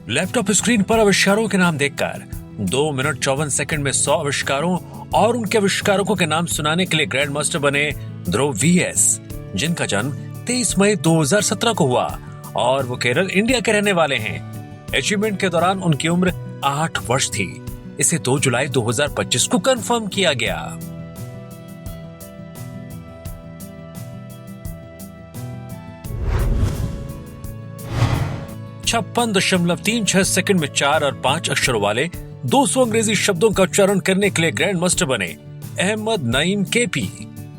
Laptop screen पर आविष्कारों के नाम देखकर 2 मिनट 54 सेकंड में 100 आविष्कारों और उनके आविष्कारकों के नाम सुनाने के लिए ग्रैंड मास्टर बने ध्रुव वीएस, जिनका जन्म 23 मई 2017 को हुआ और वो केरल, इंडिया के रहने वाले हैं। अचीवमेंट के दौरान उनकी उम्र 8 वर्ष थी। इसे 2 जुलाई 2025 को कंफर्म किया गया। 56.36 सेकंड में 4 और 5 अक्षरों वाले 200 अंग्रेजी शब्दों का उच्चारण करने के लिए ग्रैंड मास्टर बने अहमद नईम केपी,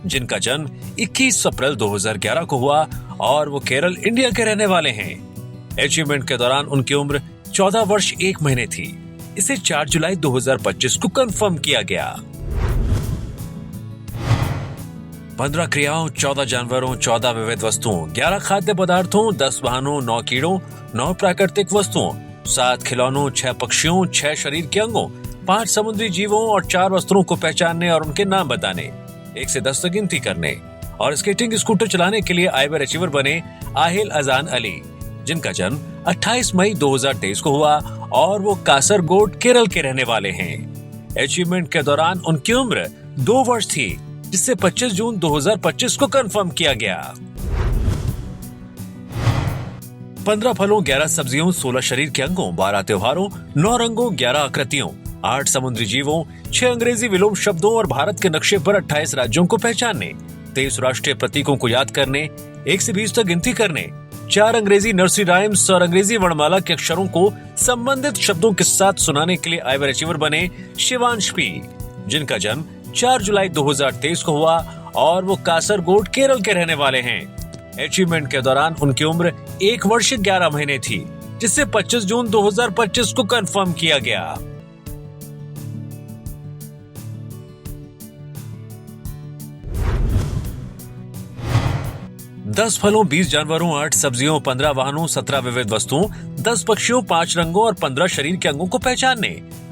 जिनका जन्म 21 अप्रैल 2011 को हुआ और वो केरल, इंडिया के रहने वाले हैं। अचीवमेंट के दौरान उनकी उम्र 14 वर्ष 1 महीने थी। इसे 4 जुलाई 2025 को कंफर्म किया गया। 15 क्रियाओं, 14 जानवरों, 14 विविध वस्तुओं, 11 खाद्य पदार्थों, 10 वाहनों, 9 कीड़ों, 9 प्राकृतिक वस्तुओं, 7 खिलौनों, 6 पक्षियों, 6 शरीर के अंगों, 5 समुद्री जीवों और 4 वस्त्रों को पहचानने और उनके नाम बताने, 1 से 10 तक गिनती करने और स्केटिंग स्कूटर चलाने के लिए आइबर अचीवर बने आहिल अजान अली, जिनका जन्म 28 मई 2023 को हुआ और वो कासरगोड, केरल के रहने वाले हैं। अचीवमेंट के दौरान उनकी उम्र 2 वर्ष थी, जिससे 25 जून 2025 को कंफर्म किया गया। 15 फलों, 11 सब्जियों, 16 शरीर के अंगों, 12 त्योहारों, 9 रंगों, 11 आकृतियों, 8 समुद्री जीवों, 6 अंग्रेजी विलोम शब्दों और भारत के नक्शे पर 28 राज्यों को पहचानने, 23 राष्ट्रीय प्रतीकों को याद करने, 1 से 20 तक गिनती करने, 4 अंग्रेजी नर्सरी राइम्स और अंग्रेजी वर्णमाला के अक्षरों को संबंधित शब्दों के साथ सुनाने के लिए आइबर अचीवर बने शिवांश पी, जिनका जन्म 4 जुलाई 2023 को हुआ और वो कासरगोड, केरल के रहने वाले हैं। अचीवमेंट के दौरान उनकी उम्र 1 वर्ष 11 महीने थी, जिससे 25 जून 2025 को कंफर्म किया गया। दस फलों, 20 जानवरों, 8 सब्जियों, 15 वाहनों, 17 विविध वस्तुओं, 10 पक्षियों, 5 रंगों और 15 शरीर के अंगों को पहचानने,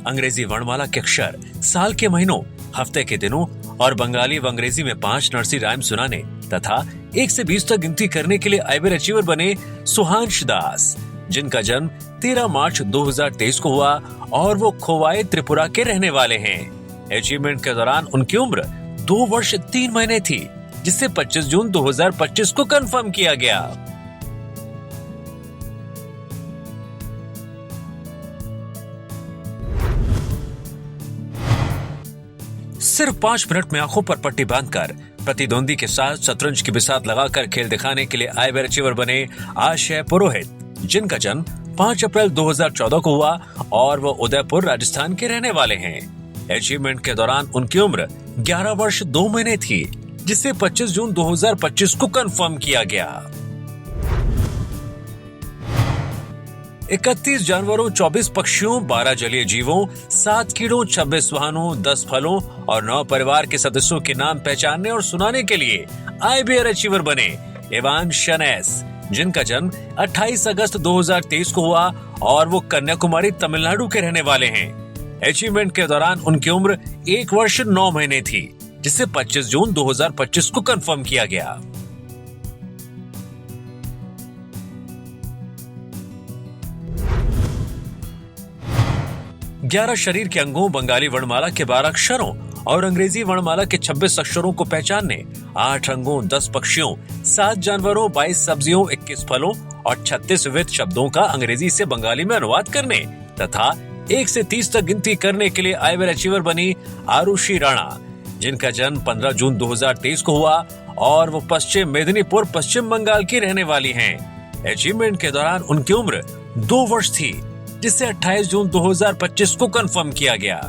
अंग्रेजी वर्णमाला के अक्षर, साल के महीनों, हफ्ते के दिनों और बंगाली व अंग्रेजी में 5 नर्सरी राइम सुनाने तथा 1 से 20 तक गिनती करने के लिए आइबर अचीवर बने सुहांश दास, जिनका जन्म 13 मार्च 2023 को हुआ और वो खोवाई, त्रिपुरा के रहने वाले हैं। अचीवमेंट के दौरान उनकी उम्र 2 वर्ष 3 महीने थी, जिससे 25 जून 2025 को कंफर्म किया गया। सिर्फ 5 मिनट में आंखों पर पट्टी बांधकर प्रतिद्वंदी के साथ शतरंज की बिसात लगाकर खेल दिखाने के लिए आइबर अचीवर बने आशय पुरोहित, जिनका जन्म 5 अप्रैल 2014 को हुआ और वो उदयपुर, राजस्थान के रहने वाले हैं। अचीवमेंट के दौरान उनकी उम्र 11 वर्ष 2 महीने थी, जिससे 25 जून 2025 को कंफर्म किया गया। 31 जानवरों, 24 पक्षियों, 12 जलीय जीवों, 7 कीड़ों, 26 वाहनों, 10 फलों और 9 परिवार के सदस्यों के नाम पहचानने और सुनाने के लिए आइबर अचीवर बने इवान शनेस, जिनका जन्म 28 अगस्त 2023 को हुआ और वो कन्याकुमारी, तमिलनाडु के रहने वाले हैं। अचीवमेंट के दौरान उनकी उम्र 1 वर्ष 9 महीने थी, जिसे 25 जून 2025 को कंफर्म किया गया। 11 शरीर के अंगों, बंगाली वर्णमाला के 12 अक्षरों और अंग्रेजी वर्णमाला के 26 अक्षरों को पहचानने, 8 रंगों, 10 पक्षियों, 7 जानवरों, 22 सब्जियों, 21 फलों और 36 विविध शब्दों का अंग्रेजी से बंगाली में अनुवाद करने तथा 1 से 30 तक गिनती करने के लिए आइबर अचीवर बनी आरुषि राणा, जिनका जन्म 15 जून 2023 को हुआ और वो पश्चिम मेदिनीपुर, पश्चिम बंगाल की रहने वाली हैं। अचीवमेंट के दौरान उनकी उम्र 2 वर्ष थी, जिससे 28 जून 2025 को कंफर्म किया गया।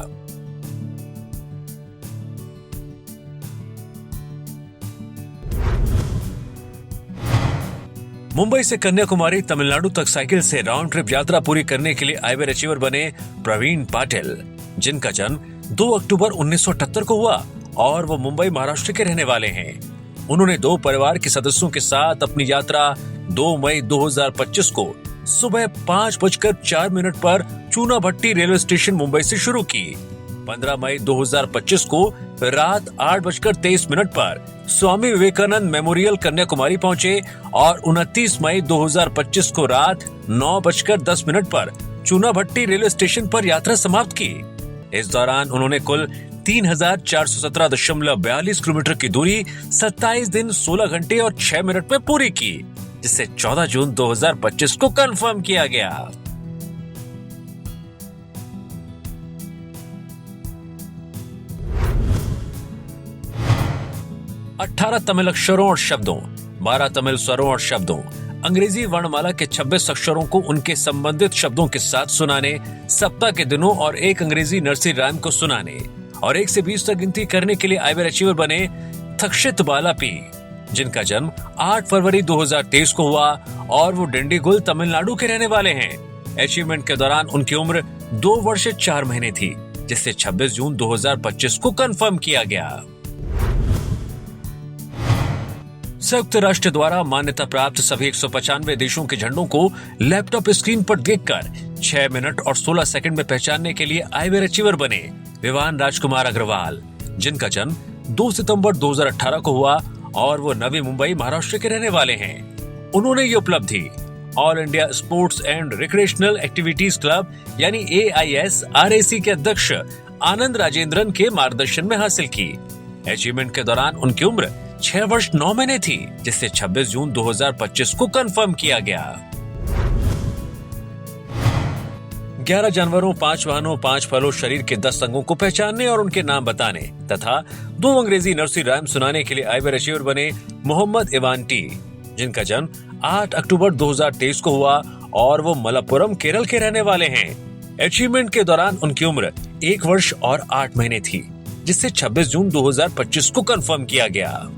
मुंबई से कन्याकुमारी, तमिलनाडु तक साइकिल से राउंड ट्रिप यात्रा पूरी करने के लिए आइबर अचीवर बने प्रवीण पाटिल, जिनका जन्म 2 अक्टूबर 1978 को हुआ और वो मुंबई, महाराष्ट्र के रहने वाले हैं। उन्होंने 2 परिवार के सदस्यों के साथ अपनी यात्रा 2 मई 2025 को सुबह 5:04 पर चूनाभट्टी रेलवे स्टेशन, मुंबई से शुरू की। 15 मई 2025 को रात 8:23 पर स्वामी विवेकानंद मेमोरियल, कन्याकुमारी पहुंचे और 29 मई 2025 को रात 9:10 पर चूनाभट्टी रेलवे स्टेशन पर यात्रा समाप्त की। इस दौरान उन्होंने कुल 3417.42 किलोमीटर की दूरी 27 दिन 16 घंटे और 6 मिनट में पूरी की, जिसे 14 जून 2025 को कंफर्म किया गया। 18 तमिल अक्षरों और शब्दों, 12 तमिल स्वरों और शब्दों, अंग्रेजी वर्णमाला के 26 अक्षरों को उनके संबंधित शब्दों के साथ सुनाने, सप्ताह के दिनों और एक अंग्रेजी नर्सरी राइम को सुनाने और 1 से 20 तक गिनती करने के लिए आइवर अचीवर बने थक्षित बाला पी, जिनका जन्म 8 फरवरी 2023 को हुआ और वो डिंडीगुल तमिलनाडु के रहने वाले हैं। अचीवमेंट के दौरान उनकी उम्र 2 वर्ष 4 महीने थी, जिसे 26 जून 2025 को कंफर्म किया गया। संयुक्त राष्ट्र द्वारा मान्यता प्राप्त सभी 195 देशों के झंडों को लैपटॉप स्क्रीन पर देखकर 6 मिनट और 16 सेकंड में पहचानने के लिए आइवर अचीवर बने विवान राजकुमार अग्रवाल, जिनका जन्म 2 सितंबर 2018 को हुआ और वो नवी मुंबई महाराष्ट्र के रहने वाले हैं। उन्होंने ये उपलब्धि all India sports and recreational activities club यानी AISRAC के अध्यक्ष आनंद राजेंद्रन के मार्गदर्शन में हासिल की। अचीवमेंट के दौरान उनकी उम्र 6 वर्ष 9 महीने थी, जिससे 26 जून 2025 को कंफर्म किया गया। 11 जानवरों, 5 वाहनों, 5 फलों, शरीर के 10 अंगों को पहचानने और उनके नाम बताने तथा 2 अंग्रेजी नर्सरी राइम सुनाने के लिए आइवर अचीवर बने मोहम्मद इवान टी, जिनका जन्म 8 अक्टूबर 2023 को हुआ और वो मलप्पुरम केरल के रहने वाले हैं। अचीवमेंट के दौरान उनकी उम्र 1 वर्ष और 8 महीने थी, जिससे 26 जून 2025 को कंफर्म किया गया।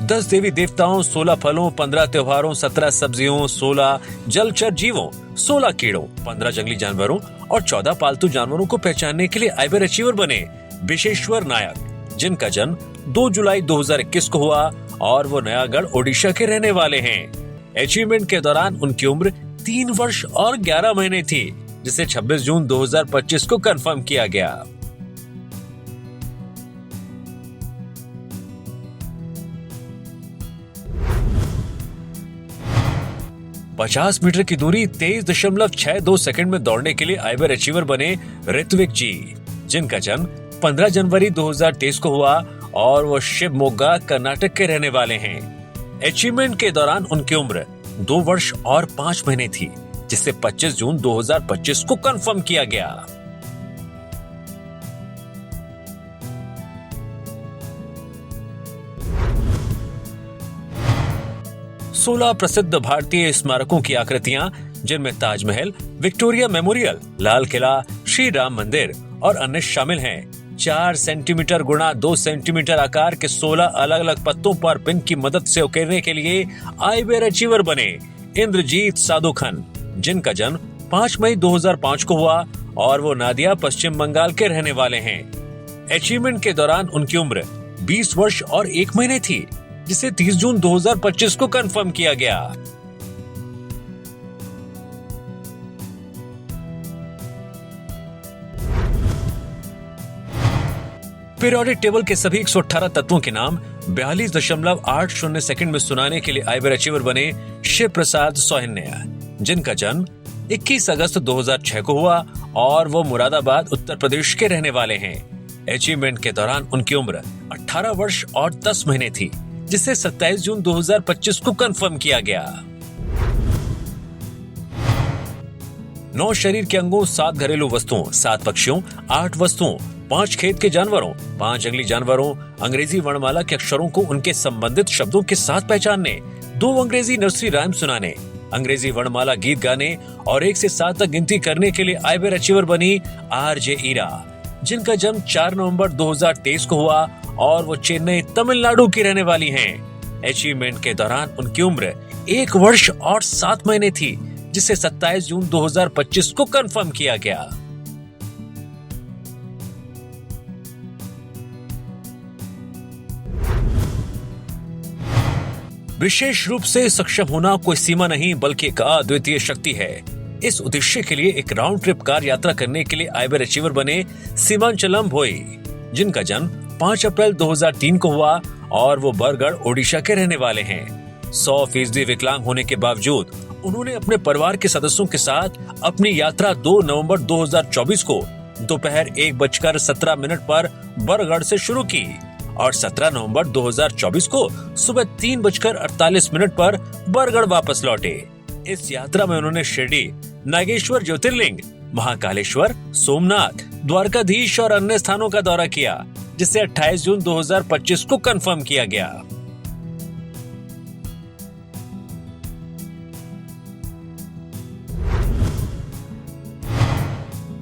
10 देवी देवताओं, 16 फलों, 15 त्योहारों, 17 सब्जियों, 16 जलचर जीवों, 16 कीड़ों, 15 जंगली जानवरों और 14 पालतू जानवरों को पहचानने के लिए आइवर अचीवर बने विशेश्वर नायक, जिनका जन्म 2 जुलाई 2021 को हुआ और वो नयागढ़ ओडिशा के रहने वाले हैं। अचीवमेंट के दौरान उनकी उम्र 3 वर्ष और 11 महीने थी, जिसे 26 जून 2025 को कंफर्म किया गया। पचास मीटर की दूरी 23.62 सेकंड में दौड़ने के लिए आइवर अचीवर बने ऋत्विक जी, जिनका जन्म 15 जनवरी 2023 को हुआ और वो शिवमोगा कर्नाटक के रहने वाले हैं। अचीवमेंट के दौरान उनकी उम्र 2 वर्ष और 5 महीने थी, जिसे 25 जून 2025 को कंफर्म किया गया। सोलह प्रसिद्ध भारतीय स्मारकों की आकृतियां, जिनमें ताजमहल, विक्टोरिया मेमोरियल, लाल किला, श्री राम मंदिर और अन्य शामिल हैं। 4 सेंटीमीटर गुणा 2 सेंटीमीटर आकार के 16 अलग अलग पत्तों पर पिन की मदद से उकेरने के लिए आइवर अचीवर बने इंद्रजीत साधुखन, जिनका जन्म 5 मई 2005 को हुआ और वो नादिया पश्चिम बंगाल के रहने वाले हैं। अचीवमेंट के दौरान उनकी उम्र 20 वर्ष और 1 महीने थी, जिसे 30 जून 2025 को कंफर्म किया गया। पीरियोडिक टेबल के सभी 118 तत्वों के नाम 42.80 सेकंड में सुनाने के लिए आइवर अचीवर बने शिव प्रसाद सोहन्या, जिनका जन्म 21 अगस्त 2006 को हुआ और वो मुरादाबाद उत्तर प्रदेश के रहने वाले हैं। अचीवमेंट के दौरान उनकी उम्र 18 वर्ष और 10 महीने थी, जिसे 27 जून 2025 को कंफर्म किया गया। 9 शरीर के अंगों, 7 घरेलू वस्तुओं, 7 पक्षियों, 8 वस्तुओं, 5 खेत के जानवरों, 5 जंगली जानवरों, अंग्रेजी वर्णमाला के अक्षरों को उनके संबंधित शब्दों के साथ पहचानने, 2 अंग्रेजी नर्सरी राइम सुनाने, अंग्रेजी वर्णमाला गीत गाने और 1 से 7 तक गिनती करने के लिए आइवर अचीवर बनी RJ ईरा, जिनका जन्म 4 नवंबर 2023 को हुआ और वो चेन्नई तमिलनाडु की रहने वाली हैं। अचीवमेंट के दौरान उनकी उम्र 1 वर्ष और 7 महीने थी, जिसे 27 जून 2025 को कंफर्म किया गया। विशेष रूप से सक्षम होना कोई सीमा नहीं बल्कि एक अद्वितीय शक्ति है। इस उद्देश्य के लिए एक राउंड ट्रिप कार यात्रा करने के लिए आइवर अचीवर बने सीमांचलम भोई, जिनका जन्म 5 अप्रैल 2003 को हुआ और वो बरगढ़ ओडिशा के रहने वाले हैं। 100% विकलांग होने के बावजूद उन्होंने अपने परिवार के सदस्यों के साथ अपनी यात्रा 2 नवंबर 2024 को दोपहर 1:17 पर बरगढ़ से शुरू की और 17 नवंबर 2024 को सुबह 3:48 पर बरगढ़ वापस लौटे। इस यात्रा में उन्होंने शिरडी, नागेश्वर ज्योतिर्लिंग, महाकालेश्वर, सोमनाथ, द्वारकाधीश और अन्य स्थानों का दौरा किया, जिसे 28 जून 2025 को कंफर्म किया गया।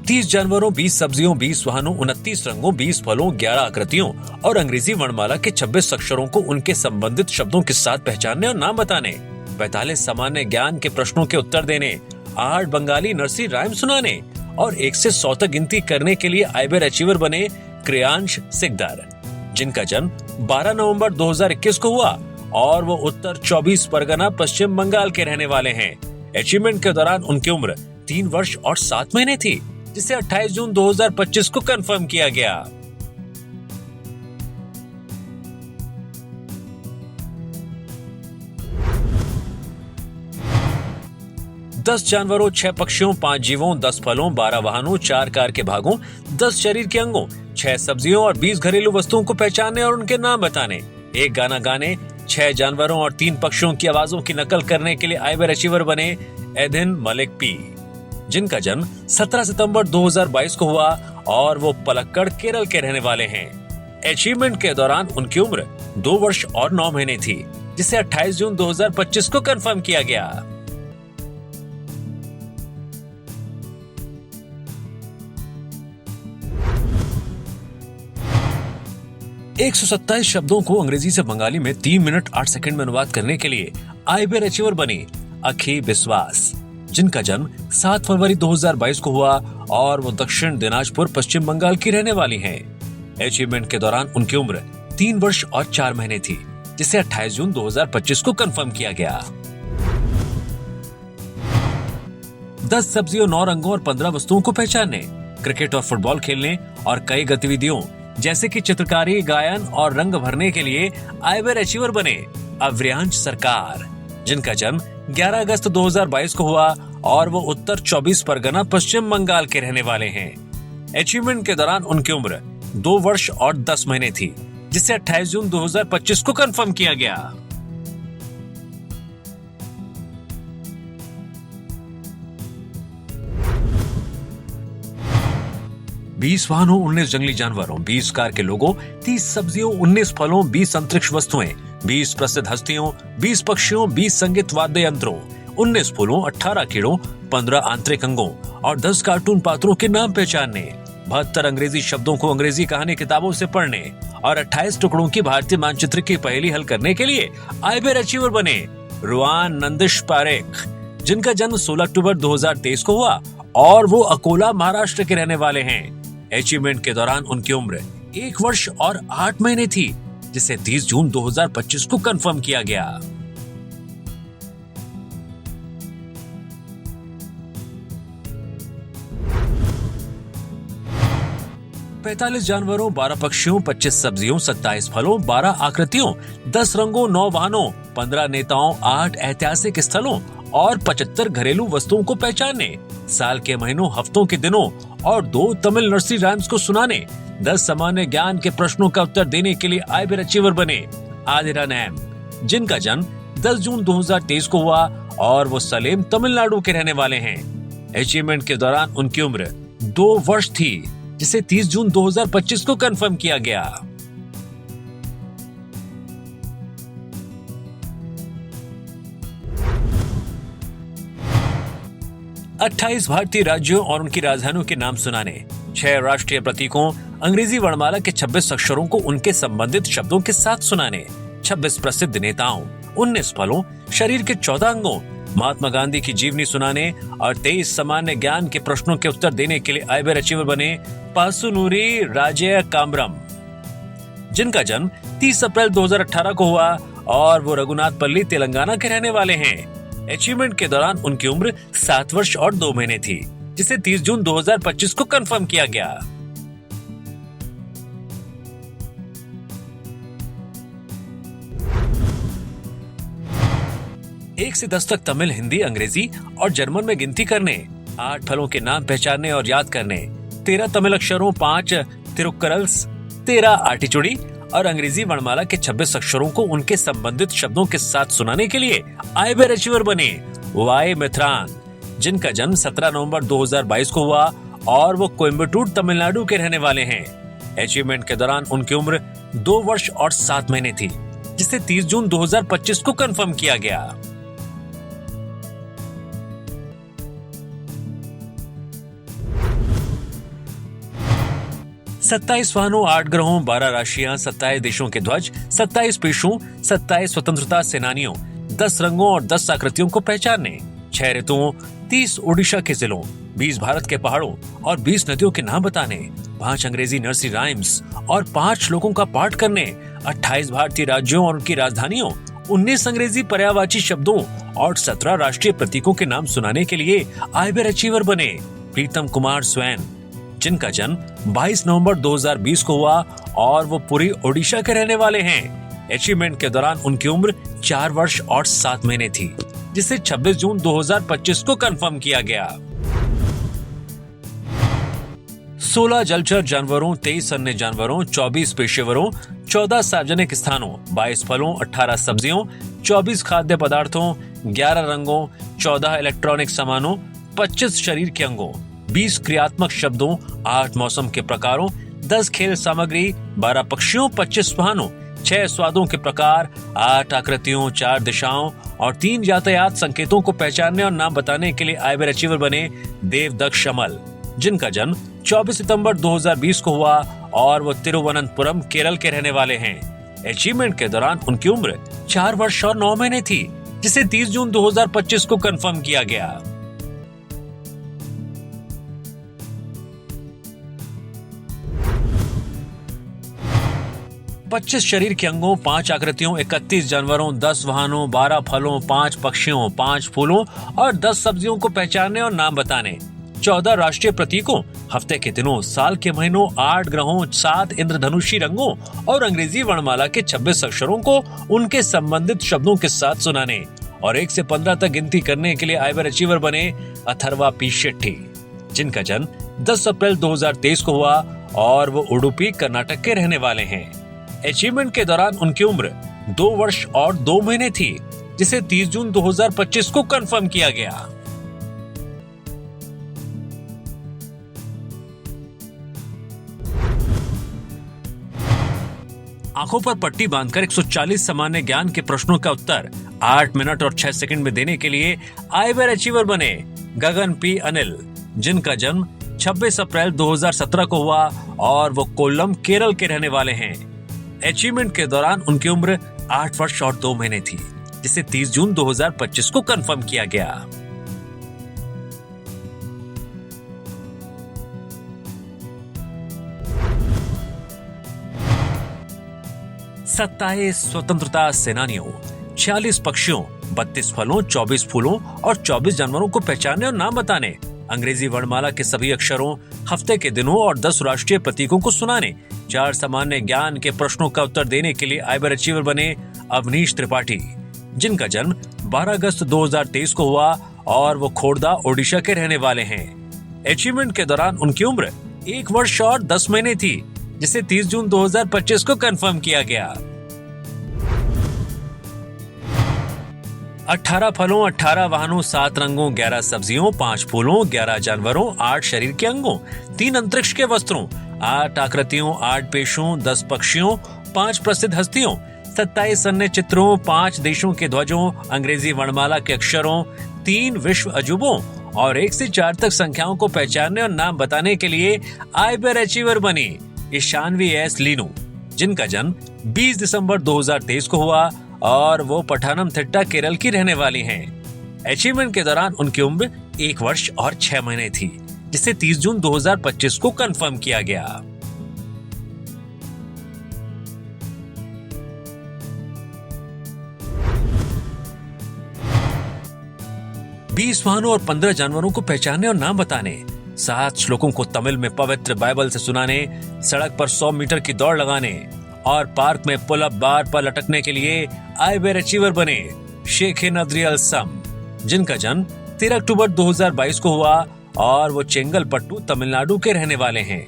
30 जानवरों, 20 सब्जियों, 20 वाहनों, 29 रंगों, 20 फलों, 11 आकृतियों और अंग्रेजी वर्णमाला के 26 अक्षरों को उनके संबंधित शब्दों के साथ पहचानने और नाम बताने, 45 सामान्य ज्ञान के प्रश्नों के उत्तर देने, 8 बंगाली नर्सरी राइम सुनाने और 1 से 100 तक गिनती करने के लिए आइबर अचीवर बने क्रियांश सिकदर, जिनका जन्म 12 नवंबर 2021 को हुआ और वो उत्तर 24 परगना पश्चिम बंगाल के रहने वाले हैं। अचीवमेंट के दौरान उनकी उम्र 3 वर्ष और 7 महीने थी, जिसे 28 जून 2025 को कंफर्म किया गया। दस जानवरों, 6 पक्षियों, 5 जीवों, 10 फलों, 12 वाहनों, 4 कार के भागों, 10 शरीर के अंगों, 6 सब्जियों और 20 घरेलू वस्तुओं को पहचानने और उनके नाम बताने, 1 गाना गाने, 6 जानवरों और 3 पक्षियों की आवाजों की नकल करने के लिए आइबर अचीवर बने एदिन मलिक पी, जिनका जन्म 17 सितंबर 2022 को हुआ और वो पलक्कड़, केरल के रहने वाले हैं। अचीवमेंट के दौरान उनकी उम्र 2 वर्ष और 9 महीने थी, जिसे 28 जून 2025 को कंफर्म किया गया। एक 127 शब्दों को अंग्रेजी से बंगाली में 3 मिनट 8 सेकंड में अनुवाद करने के लिए आइबर अचीवर बनी अखी बिस्वास, जिनका जन्म 7 फरवरी 2022 को हुआ और वो दक्षिण दिनाजपुर पश्चिम बंगाल की रहने वाली हैं। अचीवमेंट के दौरान उनकी उम्र 3 वर्ष और 4 महीने थी, जिसे 28 जून 2025 को कंफर्म किया गया। 10 सब्जियों, 9 रंगों और 15 वस्तुओं को पहचानने, क्रिकेट और फुटबॉल खेलने और कई गतिविधियों जैसे कि चित्रकारी, गायन और रंग भरने के लिए आइबर अचीवर बने अव्रियांश सरकार, जिनका जन्म 11 अगस्त 2022 को हुआ और वो उत्तर 24 परगना पश्चिम बंगाल के रहने वाले हैं। अचीवमेंट के दौरान उनकी उम्र 2 वर्ष और 10 महीने थी, जिसे 28 जून 2025 को कंफर्म किया गया। बीस वाहनों, 19 जंगली जानवरों, 20 कार के लोगों, 30 सब्जियों, 19 फलों, 20 अंतरिक्ष वस्तुएं, 20 प्रसिद्ध हस्तियों, 20 पक्षियों, 20 संगीत वाद्य यंत्रों, 19 फूलों, 18 कीड़ों, 15 आंतरिक अंगों और 10 कार्टून पात्रों के नाम पहचानने, 72 अंग्रेजी शब्दों को अंग्रेजी कहानी किताबों से पढ़ने और 28 टुकड़ों की भारतीय मानचित्र की पहेली हल करने के लिए आइबर अचीवर बने रुआन नंदिश पारेख, जिनका जन्म 16 अक्टूबर 2023 को हुआ और वो अकोला, महाराष्ट्र के रहने वाले हैं। अचीवमेंट के दौरान उनकी उम्र 1 वर्ष और 8 महीने थी, जिसे 30 जून 2025 को कंफर्म किया गया। पैंतालीस जानवरों, 12 पक्षियों, 25 सब्जियों, 27 फलों, 12 आकृतियों, 10 रंगों, 9 वाहनों, 15 नेताओं, 8 ऐतिहासिक स्थलों और 75 घरेलू वस्तुओं को पहचानने, साल के महीनों, हफ्तों के दिनों और 2 तमिल नर्सरी राइम्स को सुनाने, 10 सामान्य ज्ञान के प्रश्नों का उत्तर देने के लिए आइबर अचीवर बने आदिरा नैम, जिनका जन्म 10 जून 2023 को हुआ और वो सलेम, तमिलनाडु के रहने वाले हैं। अचीवमेंट के दौरान उनकी उम्र 2 वर्ष थी, जिसे 30 जून 2025 को कंफर्म किया गया। 28 भारतीय राज्यों और उनकी राजधानियों के नाम सुनाने, 6 राष्ट्रीय प्रतीकों, अंग्रेजी वर्णमाला के 26 अक्षरों को उनके संबंधित शब्दों के साथ सुनाने, 26 प्रसिद्ध नेताओं, 19 फलों, शरीर के 14 अंगों, महात्मा गांधी की जीवनी सुनाने और 23 सामान्य ज्ञान के प्रश्नों के उत्तर देने के लिए आइबर अचीवर बने पासुनूरी राजे कामरम, जिनका जन्म 30 अप्रैल 2018 को हुआ और वो रघुनाथपल्ली, तेलंगाना के रहने वाले हैं। अचीवमेंट के दौरान उनकी उम्र 7 वर्ष और 2 महीने थी, जिसे 30 जून 2025 को कंफर्म किया गया। 1 से 10 तक तमिल, हिंदी, अंग्रेजी और जर्मन में गिनती करने, 8 फलों के नाम पहचानने और याद करने, 13 तमिल अक्षरों, 5 तिरुक्करल्स, 13 आटिचुड़ी और अंग्रेजी वर्णमाला के 26 अक्षरों को उनके संबंधित शब्दों के साथ सुनाने के लिए आईबेर अचीवर बने वाई मिथ्रान, जिनका जन्म 17 नवंबर 2022 को हुआ और वो कोयम्बटूर, तमिलनाडु के रहने वाले हैं। अचीवमेंट के दौरान उनकी उम्र 2 वर्ष और 7 महीने थी, जिसे 30 जून 2025 को कंफर्म किया गया। सत्ताईस वाहनों, 8 ग्रहों, 12 राशियां, 27 देशों के ध्वज, 27 पेशों, 27 स्वतंत्रता सेनानियों, 10 रंगों और 10 आकृतियों को पहचानने, 6 ऋतुओं, 30 ओडिशा के जिलों, 20 भारत के पहाड़ों और 20 नदियों के नाम बताने, 5 अंग्रेजी नर्सरी राइम्स और 5 श्लोकों का पाठ करने, 28 भारतीय राज्यों और उनकी राजधानियों, 19 अंग्रेजी पर्यायवाची शब्दों और 17 राष्ट्रीय प्रतीकों के नाम सुनाने के लिए आईबेर अचीवर बने प्रीतम कुमार स्वैन, जिनका जन्म 22 नवंबर 2020 को हुआ और वो पुरी ओडिशा के रहने वाले हैं। अचीवमेंट के दौरान उनकी उम्र 4 वर्ष और 7 महीने थी, जिसे 26 जून 2025 को कंफर्म किया गया। 16 जलचर जानवरों, 23 अन्य जानवरों, 24 पेशेवरों, 14 सार्वजनिक स्थानों, 22 फलों, 18 सब्जियों, 24 खाद्य पदार्थों, 11 रंगों, 14 इलेक्ट्रॉनिक सामानों, 25 शरीर के अंगों, 20 क्रियात्मक शब्दों, 8 मौसम के प्रकारों, 10 खेल सामग्री, 12 पक्षियों, 25 वाहनों, 6 स्वादों के प्रकार, 8 आकृतियों, 4 दिशाओं और 3 यातायात संकेतों को पहचानने और नाम बताने के लिए आईबेर अचीवर बने देवदक्ष अमल, जिनका जन्म 24 सितंबर 2020 को हुआ और वो तिरुवनंतपुरम, केरल के रहने वाले हैं। अचीवमेंट के दौरान उनकी उम्र 4 वर्ष और 9 महीने थी, जिसे 30 जून 2025 को कंफर्म किया गया। 25 शरीर के अंगों, 5 आकृतियों, 31 जानवरों, 10 वाहनों, 12 फलों, 5 पक्षियों, 5 फूलों और 10 सब्जियों को पहचानने और नाम बताने, 14 राष्ट्रीय प्रतीकों, हफ्ते के दिनों, साल के महीनों, 8 ग्रहों, 7 इंद्रधनुषी रंगों और अंग्रेजी वर्णमाला के 26 अक्षरों को उनके संबंधित शब्दों के साथ सुनाने और 1 से 15 तक गिनती करने के लिए आईबेर अचीवर बने अथर्वा पी शेट्टी, जिनका जन्म 10 अप्रैल 2023 को हुआ और वो उडुपी, कर्नाटक के रहने वाले हैं। अचीवमेंट के दौरान उनकी उम्र 2 वर्ष और 2 महीने थी, जिसे 30 जून 2025 को कंफर्म किया गया। आंखों पर पट्टी बांधकर 140 सामान्य ज्ञान के प्रश्नों का उत्तर 8 मिनट और 6 सेकंड में देने के लिए आईबेर अचीवर बने गगन पी अनिल, जिनका जन्म 26 अप्रैल 2017 को हुआ और वो कोल्लम, केरल के रहने वाले हैं। अचीवमेंट के दौरान उनकी उम्र 8 वर्ष और 2 महीने थी, जिसे 30 जून 2025 को कंफर्म किया गया। सत्ताईस स्वतंत्रता सेनानियों, 46 पक्षियों, 32 फलों, 24 फूलों और 24 जानवरों को पहचानने और नाम बताने, अंग्रेजी वर्णमाला के सभी अक्षरों, हफ्ते के दिनों और 10 राष्ट्रीय प्रतीकों को सुनाने, 4 सामान्य ज्ञान के प्रश्नों का उत्तर देने के लिए आईबेर अचीवर बने अवनीश त्रिपाठी, जिनका जन्म 12 अगस्त 2023 को हुआ और वो खोड़दा, ओडिशा के रहने वाले हैं। अचीवमेंट के दौरान उनकी उम्र 1 वर्ष और 10 महीने थी, जिसे 30 जून 2025 को कंफर्म किया गया। 18 फलों, 18 वाहनों, 7 रंगों, 11 सब्जियों, 5 फूलों, 11 जानवरों, 8 शरीर के अंगों, 3 अंतरिक्ष के वस्त्रों, 8 आकृतियों, 8 पेशों, 10 पक्षियों, 5 प्रसिद्ध हस्तियों, 27 अन्य चित्रों, 5 देशों के ध्वजों, अंग्रेजी वर्णमाला के अक्षरों, 3 विश्व अजूबों और 1 से 4 तक संख्याओं को पहचानने और नाम बताने के लिए आईबेर अचीवर बनी ईशानवी एस लीनू, जिनका जन्म 20 दिसंबर 2023 को हुआ और वो पठानमथिट्टा, केरल की रहने वाली हैं। अचीवमेंट के दौरान उनकी उम्र 1 वर्ष और 6 महीने थी, जिसे 30 जून 2025 को कंफर्म किया गया। बीस वाहनों और 15 जानवरों को पहचानने और नाम बताने, 7 श्लोकों को तमिल में पवित्र बाइबल से सुनाने, सड़क पर 100 मीटर की दौड़ लगाने और पार्क में पुल अप बार पर लटकने के लिए आईबेर अचीवर बने शेख नदरियल सम, जिनका जन्म 13 अक्टूबर 2022 को हुआ और वो चेंगलपट्टू तमिलनाडु के रहने वाले हैं।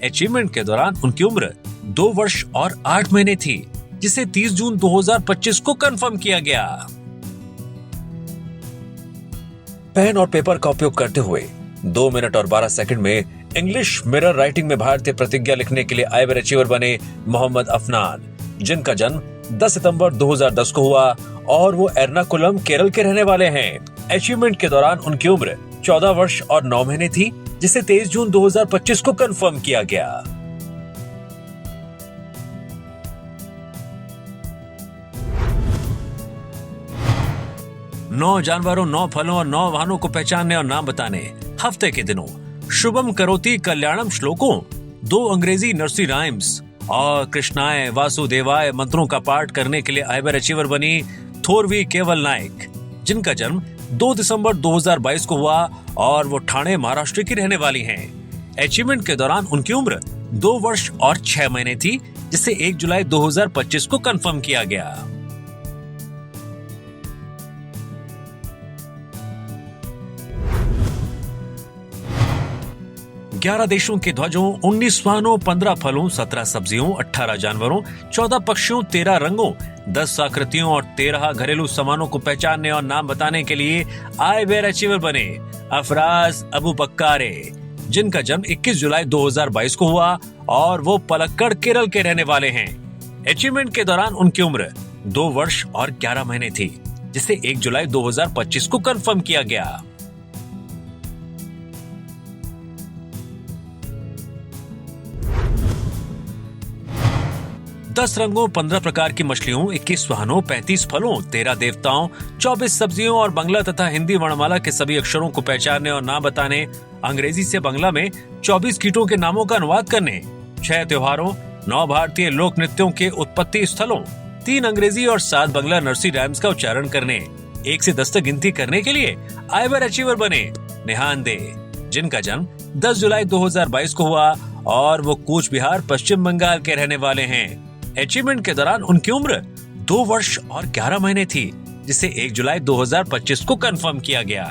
अचीवमेंट के दौरान उनकी उम्र 2 वर्ष और 8 महीने थी, जिसे 30 जून 2025 को कंफर्म किया गया। पेन और पेपर का उपयोग करते हुए 2 मिनट और 12 सेकंड में इंग्लिश मिरर राइटिंग में भारतीय प्रतिज्ञा लिखने के लिए आइवर अचीवर बने मोहम्मद अफनान, जिनका जन्म 10 सितंबर 2010 को हुआ और वो एर्नाकुलम केरल के रहने वाले हैं। अचीवमेंट के दौरान उनकी उम्र 14 वर्ष और 9 महीने थी, जिसे 23 जून 2025 को कंफर्म किया गया। नौ जानवरों, 9 फलों और 9 वाहनों को पहचानने और नाम बताने। हफ्ते के दिनों शुभम करोति कल्याणम श्लोकों, 2 अंग्रेजी नर्सरी राइम्स और कृष्णाय वासुदेवाय मंत्रों का पाठ करने के लिए आइवर अचीवर बनी थोरवी केवल नायक, जिनका जन्म 2 दिसंबर 2022 को हुआ और वो ठाणे महाराष्ट्र की रहने वाली हैं। अचीवमेंट के दौरान उनकी उम्र 2 वर्ष और 6 महीने थी, जिसे 1 जुलाई 2025 को कंफर्म किया गया। ग्यारह देशों के ध्वजों, 19 वाहनों, 15 फलों, 17 सब्जियों, 18 जानवरों, 14 पक्षियों, 13 रंगों, 10 आकृतियों और 13 घरेलू सामानों को पहचानने और नाम बताने के लिए आइवर अचीवर बने अफराज अबू बक्कारे, जिनका जन्म 21 जुलाई 2022 को हुआ और वो पलक्कड़ केरल के रहने वाले हैं। अचीवमेंट के दौरान उनकी उम्र 2 वर्ष और 11 महीने थी, जिसे 1 जुलाई 2025 को कंफर्म किया गया। दस रंगों, 15 प्रकार की मछलियों, 21 वाहनों, 35 फलों, 13 देवताओं, 24 सब्जियों और बांग्ला तथा हिंदी वर्णमाला के सभी अक्षरों को पहचानने और नाम बताने, अंग्रेजी से बांग्ला में 24 कीटों के नामों का अनुवाद करने, 6 त्योहारों, 9 भारतीय लोक नृत्यों के उत्पत्ति स्थलों, 3 अंग्रेजी और 7 बांग्ला नर्सरी राइम्स का उच्चारण करने, 1 से 10 तक गिनती करने के लिए आइवर अचीवर बने नेहान दे, जिनका जन्म 10 जुलाई 2022 को हुआ और वो कूच बिहार, पश्चिम बंगाल के रहने वाले हैं। अचीवमेंट के दौरान उनकी उम्र 2 वर्ष और 11 महीने थी, जिसे 1 जुलाई 2025 को कंफर्म किया गया।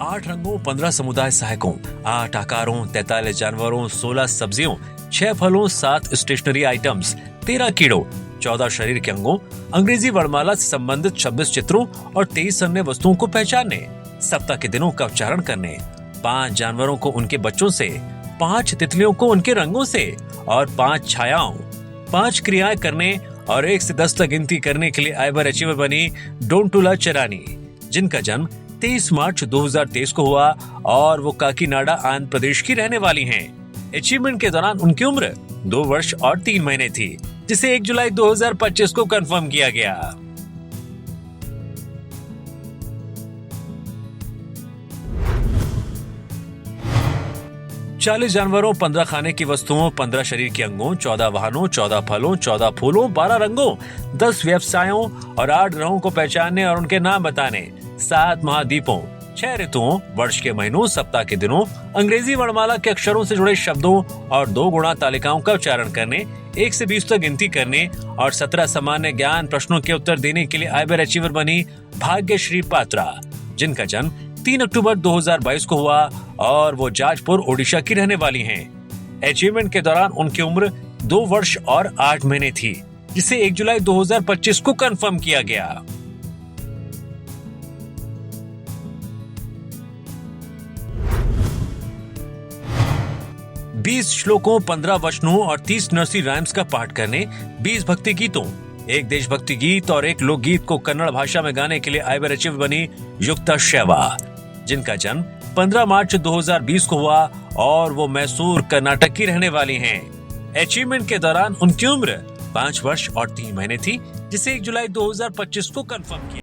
आठ रंगों, 15 समुदाय सहायकों, 8 आकारों, 43 जानवरों, 16 सब्जियों, 6 फलों, 7 स्टेशनरी आइटम्स, 13 कीड़ों, 14 शरीर के अंगों, अंग्रेजी वर्णमाला से संबंधित 26 चित्रों और 23 अन्य वस्तुओं को पहचानने, सप्ताह के दिनों का उच्चारण करने, 5 जानवरों को उनके बच्चों से, 5 तितलियों को उनके रंगों से और 5 छायाओं, 5 क्रियाएं करने और 1 से 10 तक गिनती करने के लिए आइवर अचीवर बनी डोंटुला चरानी, जिनका जन्म 23 मार्च 2023 को हुआ और वो काकीनाडा आंध्र प्रदेश की रहने वाली हैं। अचीवमेंट के दौरान उनकी उम्र 2 वर्ष और 3 महीने थी, जिसे 1 जुलाई 2025 को कंफर्म किया गया। चालीस जानवरों, 15 खाने की वस्तुओं, 15 शरीर के अंगों, 14 वाहनों, 14 फलों, 14 फूलों, 12 रंगों, 10 व्यवसायों और 8 ग्रहों को पहचानने और उनके नाम बताने, 7 महाद्वीपों, 6 ऋतुओं, वर्ष के महीनों, सप्ताह के दिनों, अंग्रेजी वर्णमाला के अक्षरों से जुड़े शब्दों और 2 गुणा तालिकाओं का उच्चारण करने, 1 से 20 तक गिनती करने और 17 सामान्य ज्ञान प्रश्नों के उत्तर देने के लिए आइवर अचीवर बनी भाग्यश्री पात्रा, जिनका जन्म 3 अक्टूबर 2022 को हुआ और वो जाजपुर ओडिशा की रहने वाली हैं। अचीवमेंट के दौरान उनकी उम्र 2 वर्ष और 8 महीने थी, जिसे 1 जुलाई 2025 को कंफर्म किया गया। बीस श्लोकों, 15 वचनों और 30 नर्सरी राइम्स का पाठ करने, 20 भक्ति गीतों, 1 देशभक्ति गीत और 1 लोकगीत को कन्नड़ भाषा में गाने के लिए आइवर अचीवर बनी युक्ता शैवा, जिनका जन्म 15 मार्च 2020 को हुआ और वो मैसूर कर्नाटक की रहने वाली हैं। अचीवमेंट के दौरान उनकी उम्र 5 वर्ष और 3 महीने थी, जिसे 1 जुलाई 2025 को कंफर्म किया।